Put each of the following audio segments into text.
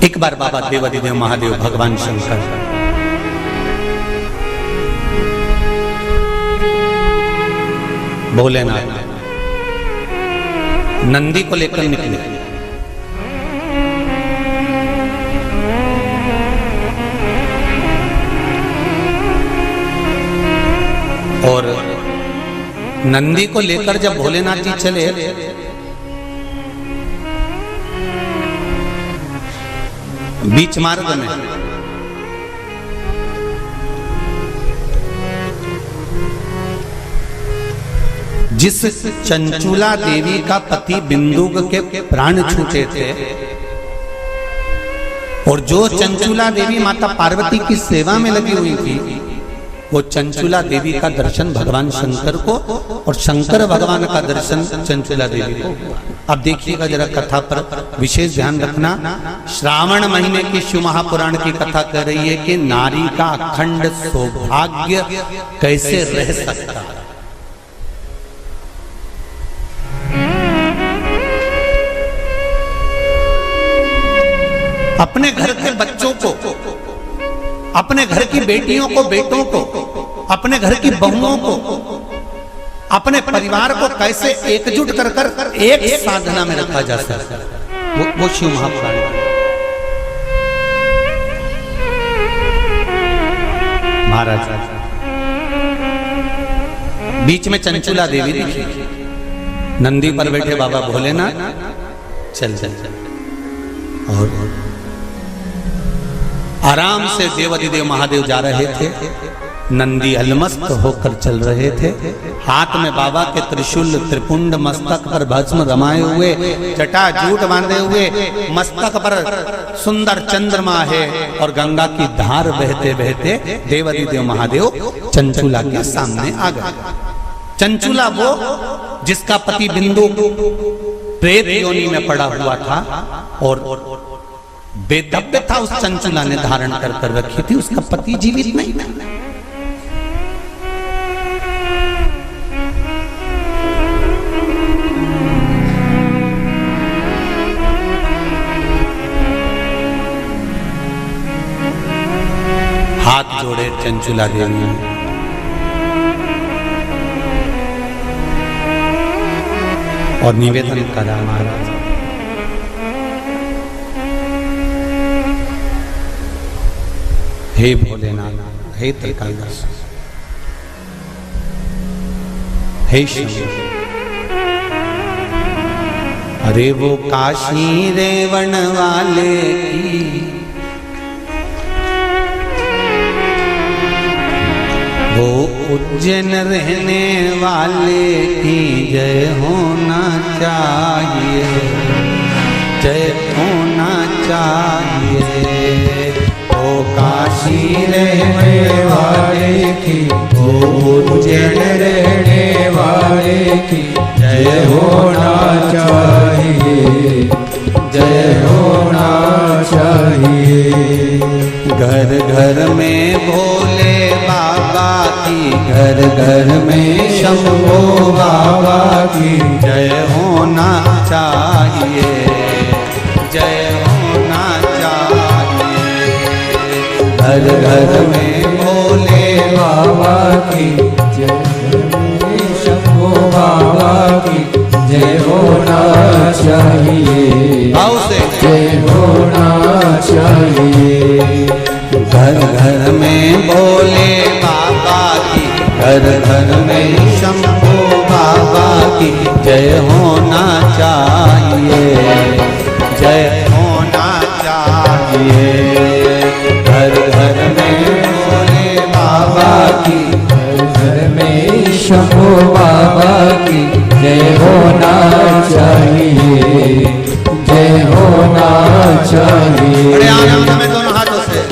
एक बार बाबा देवाधिदेव महादेव भगवान शंकर भोलेनाथ नंदी को लेकर निकले। और नंदी को लेकर जब भोलेनाथ जी चले बीच मार्ग में जिस चंचुला देवी का पति बिंदुक के प्राण छूटे थे और जो चंचुला देवी माता पार्वती की सेवा में लगी हुई थी, वो चंचुला देवी का दर्शन भगवान शंकर को और शंकर भगवान का दर्शन चंचुला देवी को। अब देखिएगा जरा कथा पर विशेष ध्यान रखना। श्रावण महीने की शिव महापुराण की कथा कह रही है कि नारी का अखंड सौभाग्य कैसे रह सकता है। अपने घर के बच्चों को, अपने घर की बेटियों को, बेटों को, अपने घर की बहुओं को, अपने परिवार को कैसे एकजुट कर कर एक साधना में रखा जा सकता है, वो शिव महापुराण। महाराज बीच में चंचुला देवी दिखी, नंदी पर बैठे बाबा भोलेनाथ चल चल चल और आराम से देवाधिदेव महादेव जा रहे थे। नंदी अलमस्त होकर चल रहे थे। हाथ में बाबा के त्रिशूल त्रिपुंड, मस्तक पर भस्म रमाए हुए, जटाजूट बांधे हुए, मस्तक पर सुंदर चंद्रमा है और गंगा की धार बहते बहते देवाधिदेव महादेव चंचुला के सामने आ गए। चंचुला वो जिसका पति बिंदु प्रेत योनि में पड़ा हुआ था और बेदब्य था, उस चंचुला ने धारण कर कर रखी थी, उसका पति जीवित नहीं था। हाथ जोड़े चंचुला देवी ने और निवेदन करा, महाराज हे भोलेनाथ, हे त्रिकालदास, हे शंकर, अरे वो काशी रेवण वाले की, वो उज्जैन रहने वाले की जय होना चाहिए, जय होना चाहिए। ओ काशी रहने वाले की, ओ उज्जैन रहने वाले की जय होना चाहिए, जय होना चाहिए। घर घर में भोले बाबा की, घर घर में शंभो बाबा की जय होना चाहिए, जय होना चाहिए। घर घर में भोले बाबा की जय, शंभो बाबा की जय होना चाहिए, जय होना चाहिए। घर घर में भोले बाबा की, घर घर में शंभो बाबा की जय होना चाहिए, जय होना चाहिए। घर घर में भोले बाबा की, घर घर में शंभो बाबा की जय होना चाहिए, जय होना चाहिए। बड़े आनंद में दोनों हाथों से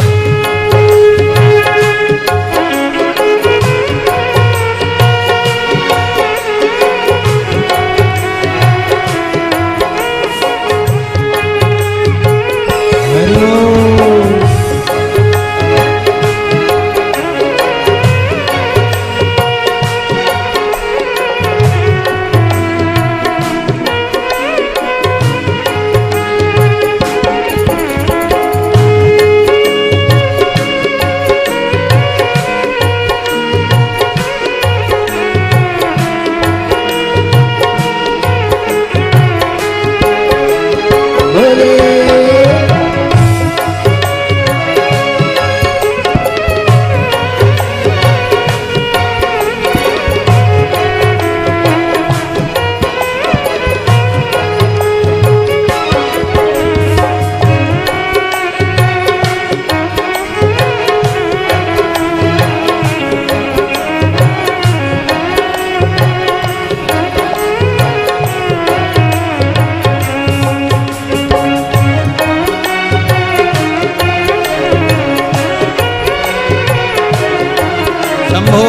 शंभो।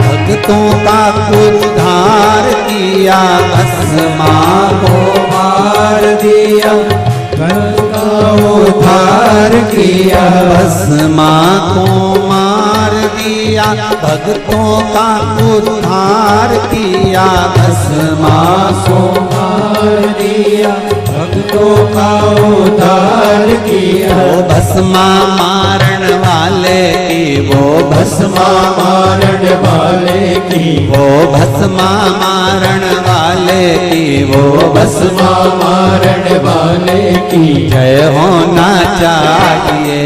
भक्तों का उद्धार किया, भस्मा को मार दिया, का उद्धार किया, भस्मा को मार दिया, भक्तों का उद्धार किया, भस्मा को मार दिया, भक्तों का उद्धार किया। वो भस्मा मारण वाले की, वो भस्मा मारण वाले की, वो भस्मा मारण वाले की, वो भस्मा मारण वाले की जय होना चाहिए,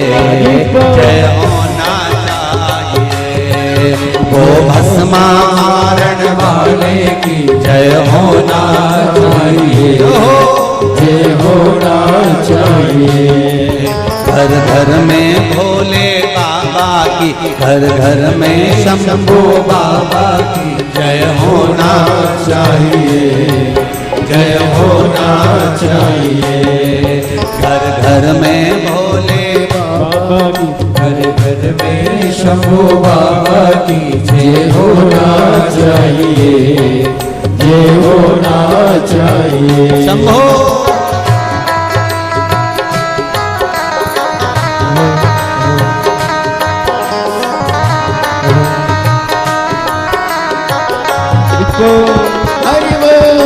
जय होना चाहिए। वो भस्मा मारण वाले की जय होना चाहिए, जय होना चाहिए। घर घर में भोले बाबा की, घर घर में शंभू बाबा की जय होना चाहिए, जय होना चाहिए। घर घर में भोले बाबा की, घर घर में शंभू बाबा की जय होना चाहिए, जय होना चाहिए। शंभो हरि बोल।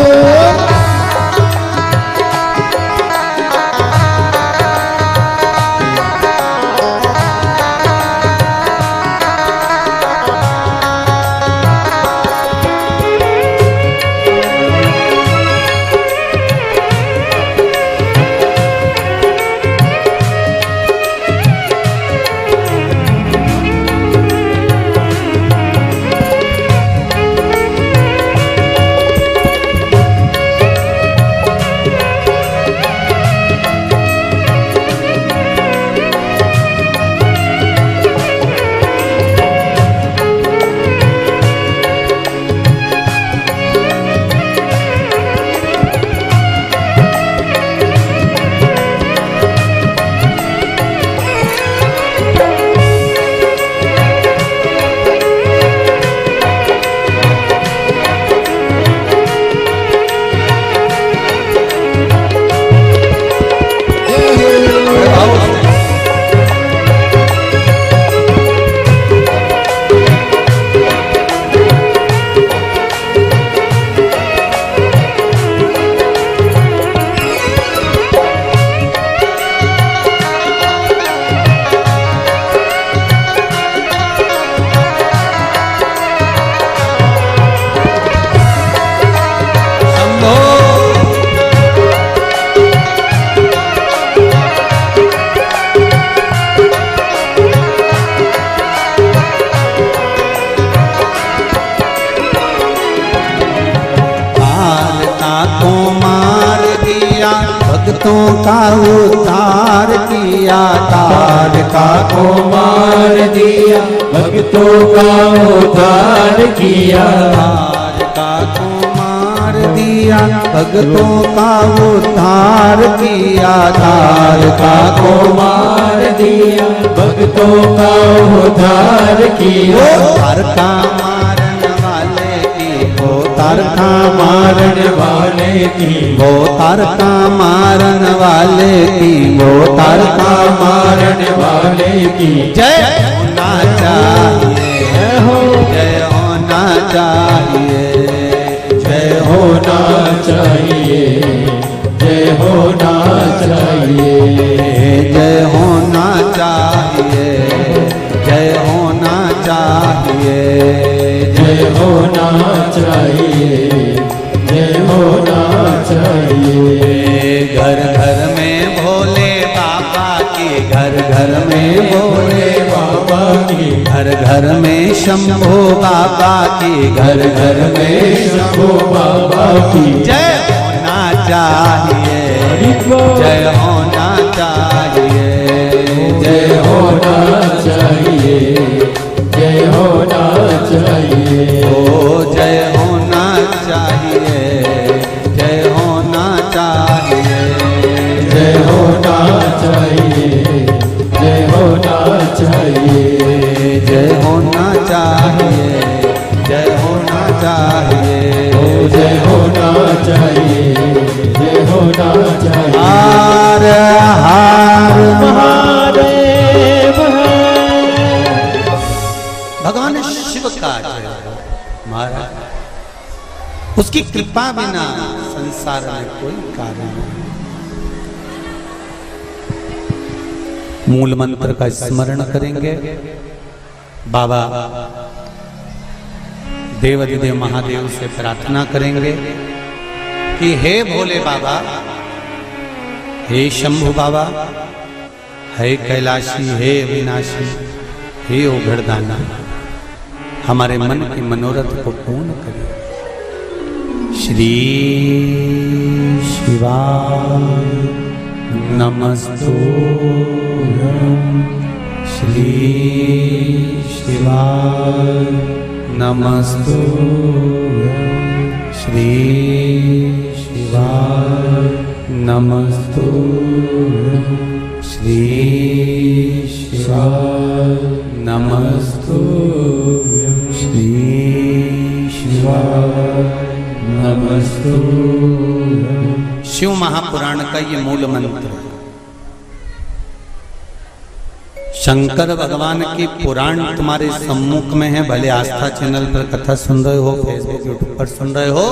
भक्तों का उद्धार किया, तारका को मार दिया, भक्तों का उद्धार किया, तारका को मार दिया, भक्तों का उद्धार किया, तारका को मार दिया, भक्तों का उद्धार किया। तारका मारन वाले की, वो तारका मारन वाले की, वो तारका मारन वाले की, वो तारका मारन वाले की जय होना चाहिए, जय होना चाहिए, जय होना चाहिए, जय होना चाहिए, जय होना चाहिए, जय होना चाहिए, जय होना चाहिए, जय होना चाहिए। घर घर में भोले बाबा की, घर घर में भोले बाबा की, घर घर में शंभू बाबा की, घर घर में शंभू बाबा की जय होना चाहिए, जय होना चाहिए, जय होना चाहिए, जय होना चाहिए, ओ जय होना चाहिए, जय होना चाहिए, जय होना चाहिए, जय होना चाहिए, जय होना चाहिए, जय होना चाहिए, जय होना चाहिए, जय होना चाहिए। हर हर महादेव है। भगवान शिव का जय हो महाराज, उसकी कृपा बिना संसार में कोई कार्य नहीं। मूल मंत्र का स्मरण करेंगे। बाबा देवाधिदेव महादेव से प्रार्थना करेंगे कि हे भोले बाबा, हे शंभु बाबा, हे कैलाशी, हे अविनाशी, हे ओघड़दाना, हमारे मन की मनोरथ को पूर्ण करिए। श्री शिवाय नमस्तुभ्यं, श्री शिवाय नमस्तुभ्यं, श्री शिवाय नमस्तुभ्यं, श्री शिवाय नमस्तुभ्यं, श्री शिवाय नमस्तुभ्यं। शिव महापुराण का ये मूल मंत्र है। शंकर भगवान की पुराण तुम्हारे सम्मुख में है, भले आस्था चैनल पर कथा सुन रहे हो, फेसबुक यूट्यूब पर सुन रहे हो,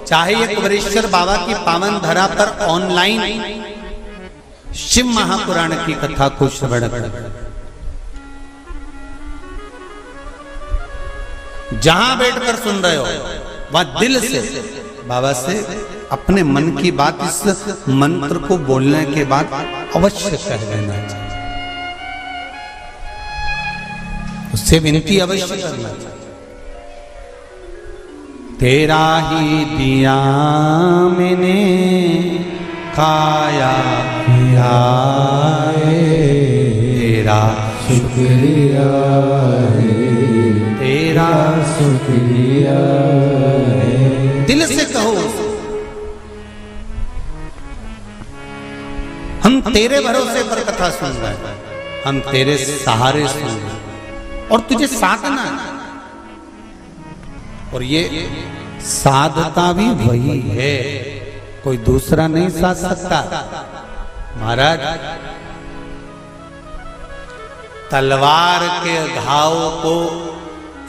चाहे एक वरिष्ठ बाबा की पावन धरा पर ऑनलाइन शिव महापुराण की कथा को श्रवण कर, जहां बैठकर सुन रहे हो वह दिल से बाबा से अपने मन की बात इस मंत्र को बोलने के बाद अवश्य कह देना चाहिए, उससे विनती अवश्य करना चाहिए। तेरा ही दिया मैंने खाया पिया है, तेरा शुक्रिया है, तेरा शुक्रिया है। दिल से कहो, हम तेरे भरोसे पर कथा सुन रहे हैं, हम तेरे सहारे सुन रहे हैं और तुझे साधना है। और ये साधता भी वही है, कोई दूसरा नहीं साध सकता। महाराज तलवार के घाव को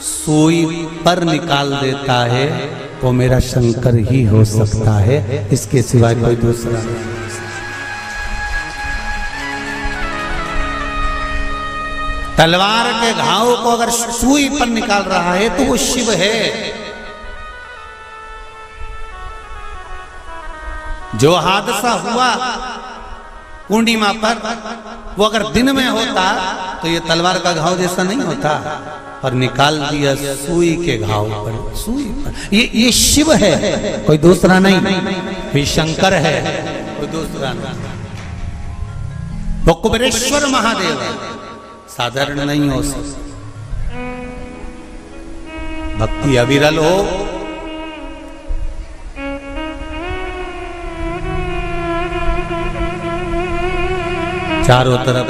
सुई पर निकाल देता है तो मेरा शंकर ही हो सकता है, इसके सिवाय कोई दूसरा नहीं। तलवार के घाव को अगर सुई पर निकाल रहा है तो वो शिव है। जो हादसा हुआ पूर्णिमा पर, वो अगर दिन में होता तो ये तलवार का घाव जैसा नहीं होता, पर निकाल दिया सुई के घाव पर, सुई पर। ये शिव है, कोई दूसरा नहीं। ये शंकर है, कोई दूसरा नहीं। वो कुबेरेश्वर महादेव है, साधारण नहीं हो सकता। भक्ति अविरल हो, चारों तरफ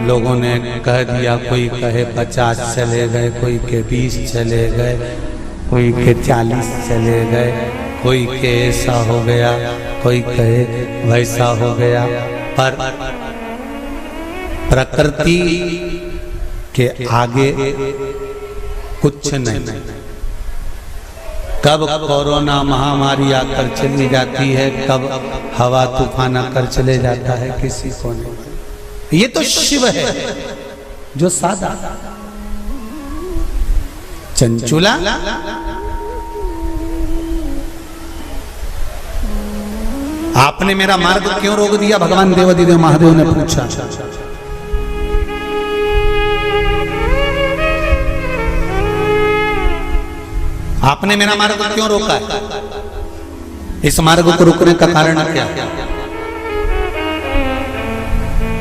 लोगों ने कह दिया, कोई कहे 50 चले गए, कोई के 20 चले गए, कोई के 40 चले गए, कोई के ऐसा हो गया, कोई कहे वैसा हो गया, पर प्रकृति के आगे कुछ नहीं। कब कोरोना महामारी आकर चली जाती है, कब हवा तूफान आकर चले जाता है, किसी को नहीं। ये तो शिव है जो सादा चंचुला आपने मेरा मार्ग क्यों रोक दिया? भगवान देवाधिदेव महादेव ने पूछा। आपने मेरा मार्ग क्यों रोका है? इस मार्ग को रुकने का कारण क्या?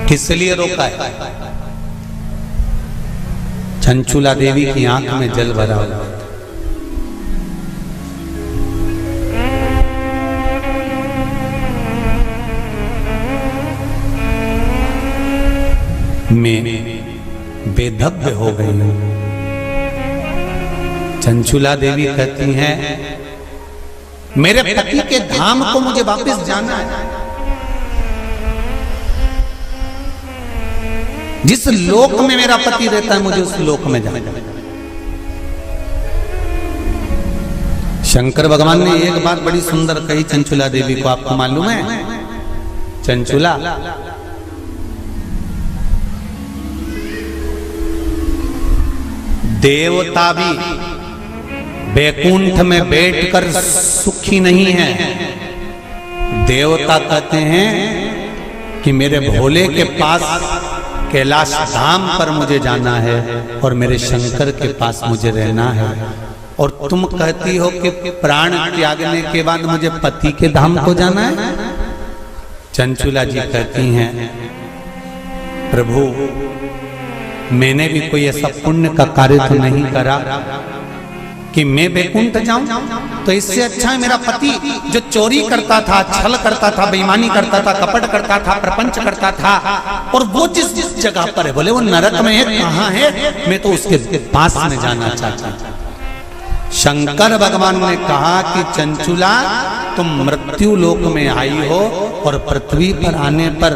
किस लिए रोका है? चंचुला देवी की आंख में जल भरा हुआ। मैं बेधब्य हो गई हूं। चंचुला देवी कहती हैं, मेरे पति के धाम को मुझे वापस जाना है। जिस लोक में मेरा पति रहता है मुझे उस लोक में जाना है। शंकर भगवान ने एक बात बड़ी सुंदर कही चंचुला देवी को, आपको मालूम है? चंचुला, देवता भी बैकुंठ में बैठकर सुखी नहीं है। देवता कहते हैं कि मेरे भोले के पास कैलाश धाम पर मुझे जाना है और मेरे शंकर के पास मुझे रहना है। और तुम कहती हो कि प्राण त्यागने के बाद मुझे पति के धाम को जाना है। चंचुला जी कहती हैं, प्रभु मैंने भी कोई ऐसा पुण्य का कार्य तो नहीं करा कि मैं बैकुंठ जाऊं। तो इससे अच्छा है मेरा पति जो चोरी करता था, छल करता था, बेईमानी करता था, कपट करता था, प्रपंच करता था, और वो जिस जगह पर है, बोले वो नरक में है, कहां है, मैं तो उसके पास में जाना चाहता हूं। शंकर भगवान ने कहा कि चंचुला तुम मृत्यु लोक में आई हो और पृथ्वी पर आने पर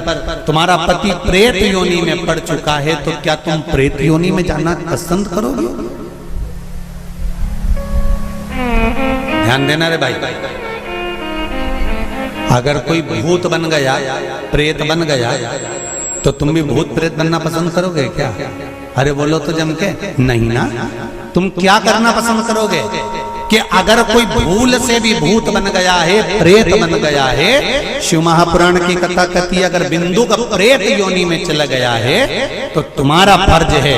तुम्हारा पति प्रेत योनि में पड़ चुका है, तो क्या तुम प्रेत योनि में जाना पसंद करोगे? ध्यान देना रे भाई, अगर कोई भूत बन गया, प्रेत बन गया, तो तुम भी भूत प्रेत बनना पसंद करोगे क्या? अरे बोलो तो जम के नहीं ना। तुम क्या करना पसंद करोगे कि अगर कोई भूल से भी भूत बन गया है, प्रेत बन गया है, शिव महापुराण की कथा कहती है अगर बिंदु का प्रेत योनि में चला गया है तो तुम्हारा फर्ज है,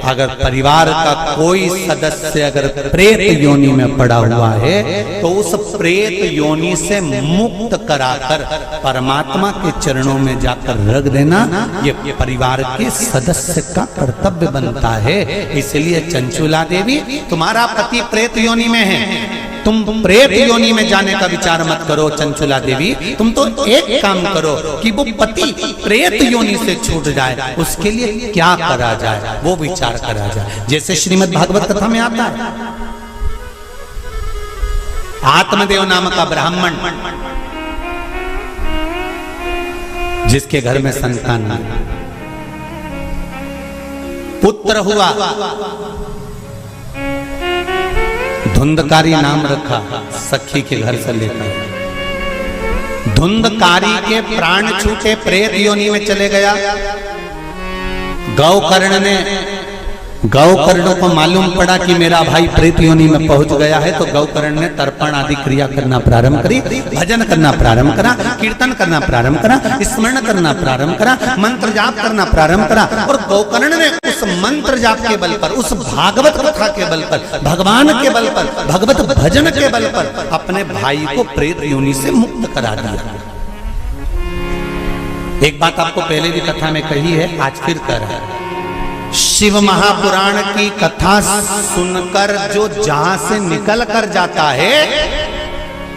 अगर परिवार का कोई सदस्य अगर प्रेत योनि में पड़ा हुआ है तो उस प्रेत योनि से मुक्त कराकर परमात्मा के चरणों में जाकर रख देना, ये परिवार के सदस्य का कर्तव्य बनता है। इसलिए चंचुला देवी, तुम्हारा पति प्रेत योनि में है, तुम प्रेत योनि में जाने का विचार मत करो। चंचुला देवी, तुम तो एक काम करो कि वो पति प्रेत योनि से छूट जाए, उसके लिए क्या करा जाए वो विचार करा जाए। जैसे श्रीमद् भागवत कथा में आता है, आत्मदेव नाम का ब्राह्मण जिसके घर में संतान नहीं, पुत्र हुआ, धुंधकारी नाम रखा, सखी के घर से लेकर। धुंधकारी के प्राण छूटे, प्रेत योनि में चले गया। गौकर्ण को मालूम पड़ा कि मेरा भाई प्रेत योनि में पहुंच गया है, तो गौकर्ण ने तर्पण आदि क्रिया करना प्रारंभ करी, भजन करना प्रारंभ करा, कीर्तन करना प्रारंभ करा, स्मरण करना प्रारंभ करा, मंत्र जाप करना प्रारंभ करा। और गौकर्ण ने उस मंत्र जाप के बल पर, उस भागवत कथा के बल पर, भगवान के बल पर, भगवत भजन के बल पर अपने भाई को प्रेत योनि से मुक्त करा दिया। एक बात आपको पहले भी कथा में कही है, आज फिर कह रहा है। शिव महापुराण की कथा सुनकर जो जहां से निकल कर जाता है,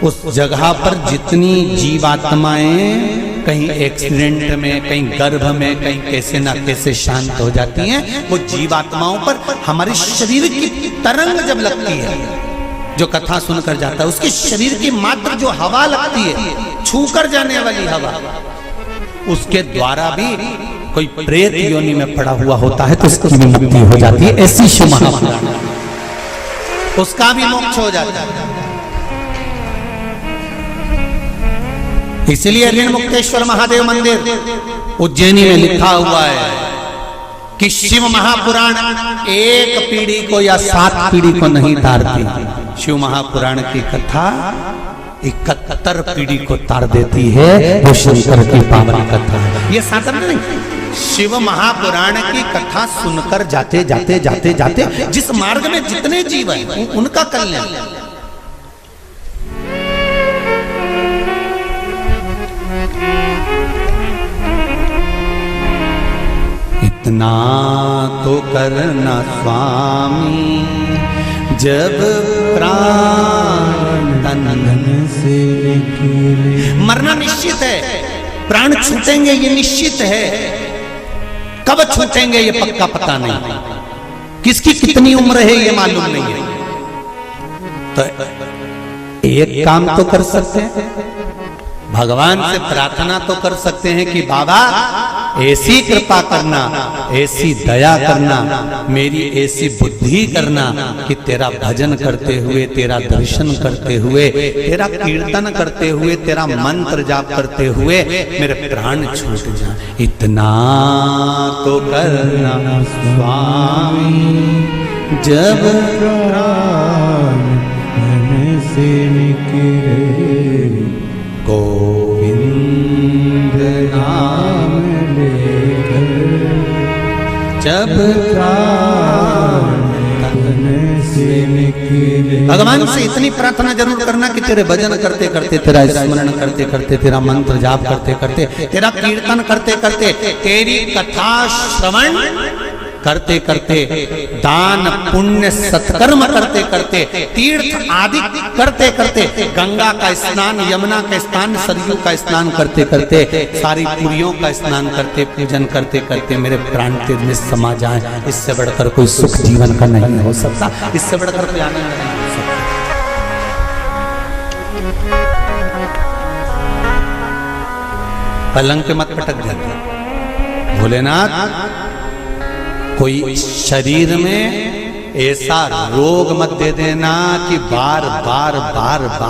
उस जगह पर जितनी जीवात्माएं कहीं एक्सीडेंट में, कहीं गर्भ में, कहीं कैसे ना कैसे शांत हो जाती हैं, वो जीवात्माओं पर हमारे शरीर की तरंग जब लगती है, जो कथा सुनकर जाता है, उसके शरीर की मात्र जो हवा लगती है, छूकर जाने वाली हवा, उसके द्वारा भी कोई प्रेत योनि में पड़ा हुआ होता है तो उसकी भी मुक्ति हो जाती है। ऐसी शिव महापुराण, उसका भी मोक्ष हो जाता है। इसलिए ऋणमुक्तेश्वर महादेव मंदिर उज्जैनी में लिखा हुआ है कि शिव महापुराण एक पीढ़ी को या 7 पीढ़ी को नहीं तारती। शिव महापुराण की कथा 71 पीढ़ी को तार देती है। वो शंकर की पावन कथा है, ये साधारण नहीं। शिव महापुराण की कथा सुनकर जाते जाते जाते जाते जिस मार्ग में जितने जीव हैं उनका कल्याण। इतना तो करना स्वामी, जब प्राण तन से निकले। मरना निश्चित है, प्राण छूटेंगे ये निश्चित है, कब छूटेंगे ये पक्का पता नहीं, किसकी कितनी उम्र है ये मालूम नहीं है। तो एक काम तो कर सकते हैं, भगवान से प्रार्थना तो कर सकते हैं कि बाबा ऐसी कृपा करना, ऐसी दया करना, मेरी ऐसी बुद्धि करना कि तेरा भजन करते हुए, तेरा दर्शन करते हुए, तेरा कीर्तन करते हुए, तेरा मंत्र जाप करते हुए मेरे प्राण छूट जाए। इतना तो करना स्वामी, जब प्राण मन से निकले, गोविंद नाम लेकर जब प्राण तन से निकले। भगवान से इतनी प्रार्थना जरूर करना कि तेरे भजन करते करते, तेरा स्मरण करते करते, तेरा मंत्र जाप करते करते, तेरा कीर्तन करते करते, तेरी कथा श्रवण करते करते, दान पुण्य सत्कर्म करते करते, तीर्थ आदि करते करते, गंगा का स्नान, यमुना का स्नान, सरयू का स्नान करते करते, सारी पुरियों का स्नान करते, पूजन करते करते मेरे प्राण तेज में समा जाए। इससे बढ़कर कोई सुख जीवन का नहीं हो सकता, इससे बढ़कर कोई आनंद नहीं हो सकता। पलंग पे मत पटक जाते भोलेनाथ, कोई शरीर में ऐसा रोग मत दे देना कि बार बार बार बार